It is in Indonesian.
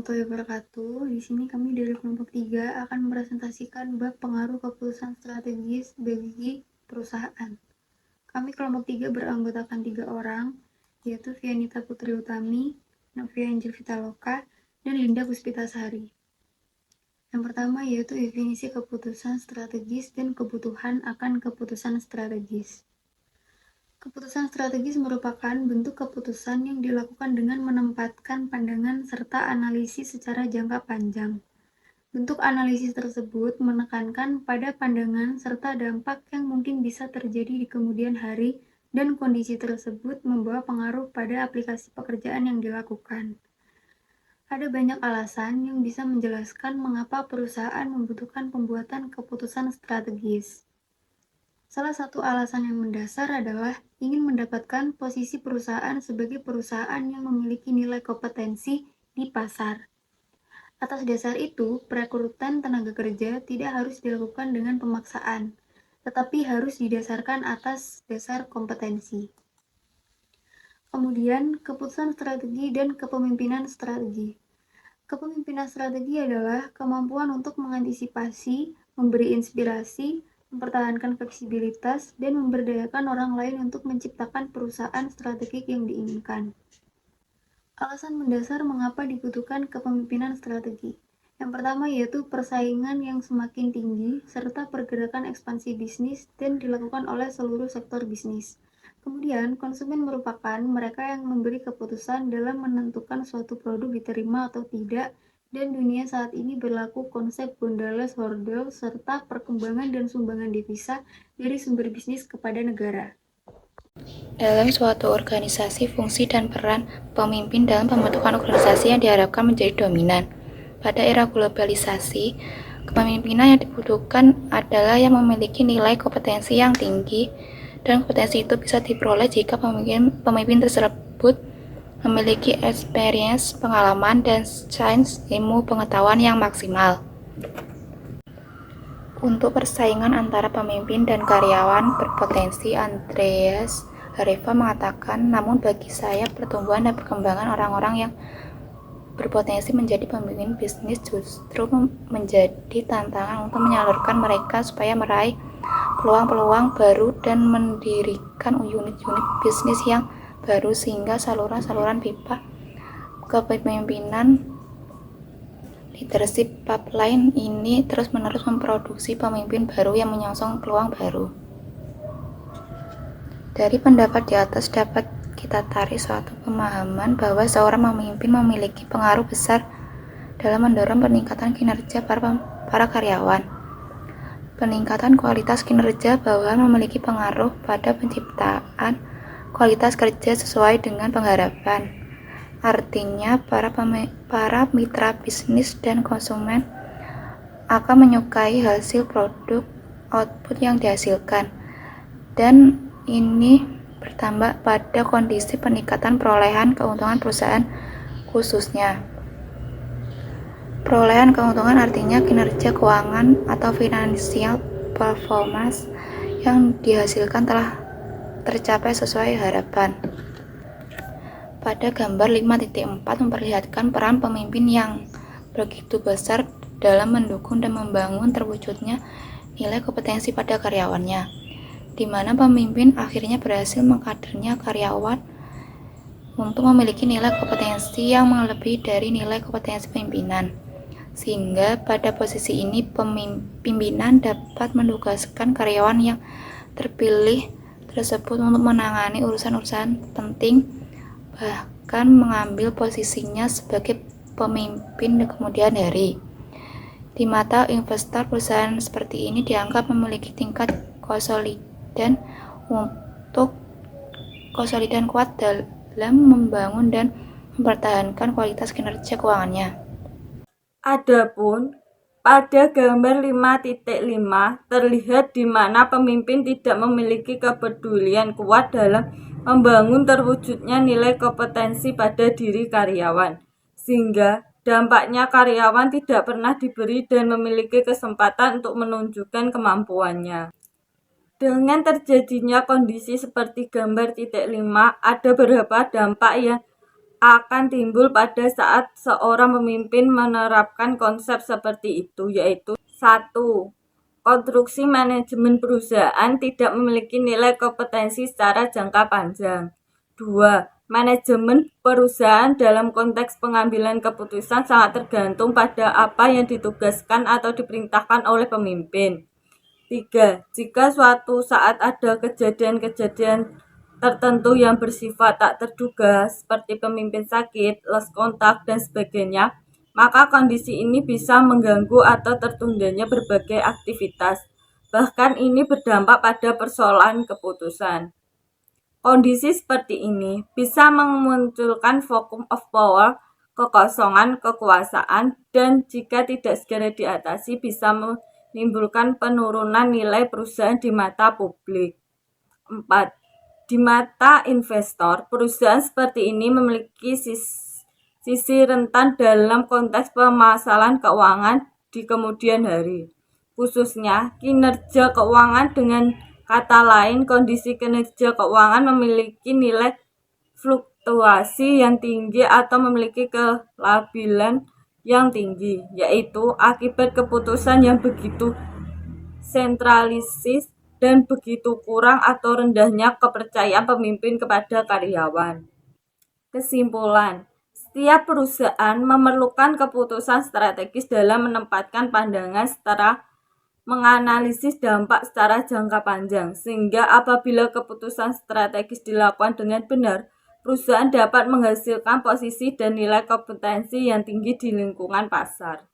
warahmatullahi wabarakatuh. Di sini kami dari kelompok 3 akan mempresentasikan bab pengaruh keputusan strategis bagi perusahaan. Kami kelompok 3 beranggotakan 3 orang, yaitu Vianita Putri Utami, Novia Angel Vitaloka, dan Linda Puspitasari. Yang pertama yaitu definisi keputusan strategis dan kebutuhan akan keputusan strategis. Keputusan strategis merupakan bentuk keputusan yang dilakukan dengan menempatkan pandangan serta analisis secara jangka panjang. Bentuk analisis tersebut menekankan pada pandangan serta dampak yang mungkin bisa terjadi di kemudian hari dan kondisi tersebut membawa pengaruh pada aplikasi pekerjaan yang dilakukan. Ada banyak alasan yang bisa menjelaskan mengapa perusahaan membutuhkan pembuatan keputusan strategis. Salah satu alasan yang mendasar adalah ingin mendapatkan posisi perusahaan sebagai perusahaan yang memiliki nilai kompetensi di pasar. Atas dasar itu, perekrutan tenaga kerja tidak harus dilakukan dengan pemaksaan, tetapi harus didasarkan atas dasar kompetensi. Kemudian, keputusan strategi dan kepemimpinan strategi. Kepemimpinan strategi adalah kemampuan untuk mengantisipasi, memberi inspirasi, mempertahankan fleksibilitas, dan memberdayakan orang lain untuk menciptakan perusahaan strategik yang diinginkan. Alasan mendasar mengapa dibutuhkan kepemimpinan strategi. Yang pertama yaitu persaingan yang semakin tinggi, serta pergerakan ekspansi bisnis dan dilakukan oleh seluruh sektor bisnis. Kemudian, konsumen merupakan mereka yang memberi keputusan dalam menentukan suatu produk diterima atau tidak, dan dunia saat ini berlaku konsep bondales hordel serta perkembangan dan sumbangan devisa dari sumber bisnis kepada negara. Dalam suatu organisasi, fungsi dan peran pemimpin dalam pembentukan organisasi yang diharapkan menjadi dominan. Pada era globalisasi, kepemimpinan yang dibutuhkan adalah yang memiliki nilai kompetensi yang tinggi, dan kompetensi itu bisa diperoleh jika pemimpin tersebut memiliki experience, pengalaman, dan sains ilmu pengetahuan yang maksimal. Untuk persaingan antara pemimpin dan karyawan berpotensi, Andreas Hareva mengatakan, namun bagi saya pertumbuhan dan perkembangan orang-orang yang berpotensi menjadi pemimpin bisnis justru menjadi tantangan untuk menyalurkan mereka supaya meraih peluang-peluang baru dan mendirikan unit-unit bisnis yang baru sehingga saluran-saluran pipa kepemimpinan leadership pipeline ini terus-menerus memproduksi pemimpin baru yang menyongsong peluang baru. Dari pendapat di atas dapat kita tarik suatu pemahaman bahwa seorang pemimpin memiliki pengaruh besar dalam mendorong peningkatan kinerja para karyawan. Peningkatan kualitas kinerja bawahan memiliki pengaruh pada penciptaan kualitas kerja sesuai dengan pengharapan. Artinya, para mitra bisnis dan konsumen akan menyukai hasil produk output yang dihasilkan, dan ini bertambah pada kondisi peningkatan perolehan keuntungan perusahaan khususnya. Perolehan keuntungan artinya kinerja keuangan atau financial performance yang dihasilkan telah tercapai sesuai harapan. Pada gambar 5.4 memperlihatkan peran pemimpin yang begitu besar dalam mendukung dan membangun terwujudnya nilai kompetensi pada karyawannya, di mana pemimpin akhirnya berhasil mengkadernya karyawan untuk memiliki nilai kompetensi yang melebihi dari nilai kompetensi pimpinan, sehingga pada posisi ini pimpinan dapat menugaskan karyawan yang terpilih tersebut untuk menangani urusan-urusan penting, bahkan mengambil posisinya sebagai pemimpin di kemudian hari. Di mata investor, perusahaan seperti ini dianggap memiliki tingkat konsolidan kuat dalam membangun dan mempertahankan kualitas kinerja keuangannya. Adapun pada gambar 5.5 terlihat di mana pemimpin tidak memiliki kepedulian kuat dalam membangun terwujudnya nilai kompetensi pada diri karyawan, sehingga dampaknya karyawan tidak pernah diberi dan memiliki kesempatan untuk menunjukkan kemampuannya. Dengan terjadinya kondisi seperti gambar 5, ada beberapa dampak yang akan timbul pada saat seorang pemimpin menerapkan konsep seperti itu, yaitu 1. Konstruksi manajemen perusahaan tidak memiliki nilai kompetensi secara jangka panjang. 2. Manajemen perusahaan dalam konteks pengambilan keputusan sangat tergantung pada apa yang ditugaskan atau diperintahkan oleh pemimpin. 3. Jika suatu saat ada kejadian-kejadian tertentu yang bersifat tak terduga seperti pemimpin sakit, lost kontak, dan sebagainya, maka kondisi ini bisa mengganggu atau tertundanya berbagai aktivitas. Bahkan ini berdampak pada persoalan keputusan. Kondisi seperti ini bisa memunculkan vacuum of power, kekosongan kekuasaan, dan jika tidak segera diatasi bisa menimbulkan penurunan nilai perusahaan di mata publik. 4. Di mata investor, perusahaan seperti ini memiliki sisi rentan dalam konteks permasalahan keuangan di kemudian hari, khususnya kinerja keuangan. Dengan kata lain, kondisi kinerja keuangan memiliki nilai fluktuasi yang tinggi atau memiliki kelabilan yang tinggi, yaitu akibat keputusan yang begitu sentralistis dan begitu kurang atau rendahnya kepercayaan pemimpin kepada karyawan. Kesimpulan, setiap perusahaan memerlukan keputusan strategis dalam menempatkan pandangan secara menganalisis dampak secara jangka panjang, sehingga apabila keputusan strategis dilakukan dengan benar, perusahaan dapat menghasilkan posisi dan nilai kompetensi yang tinggi di lingkungan pasar.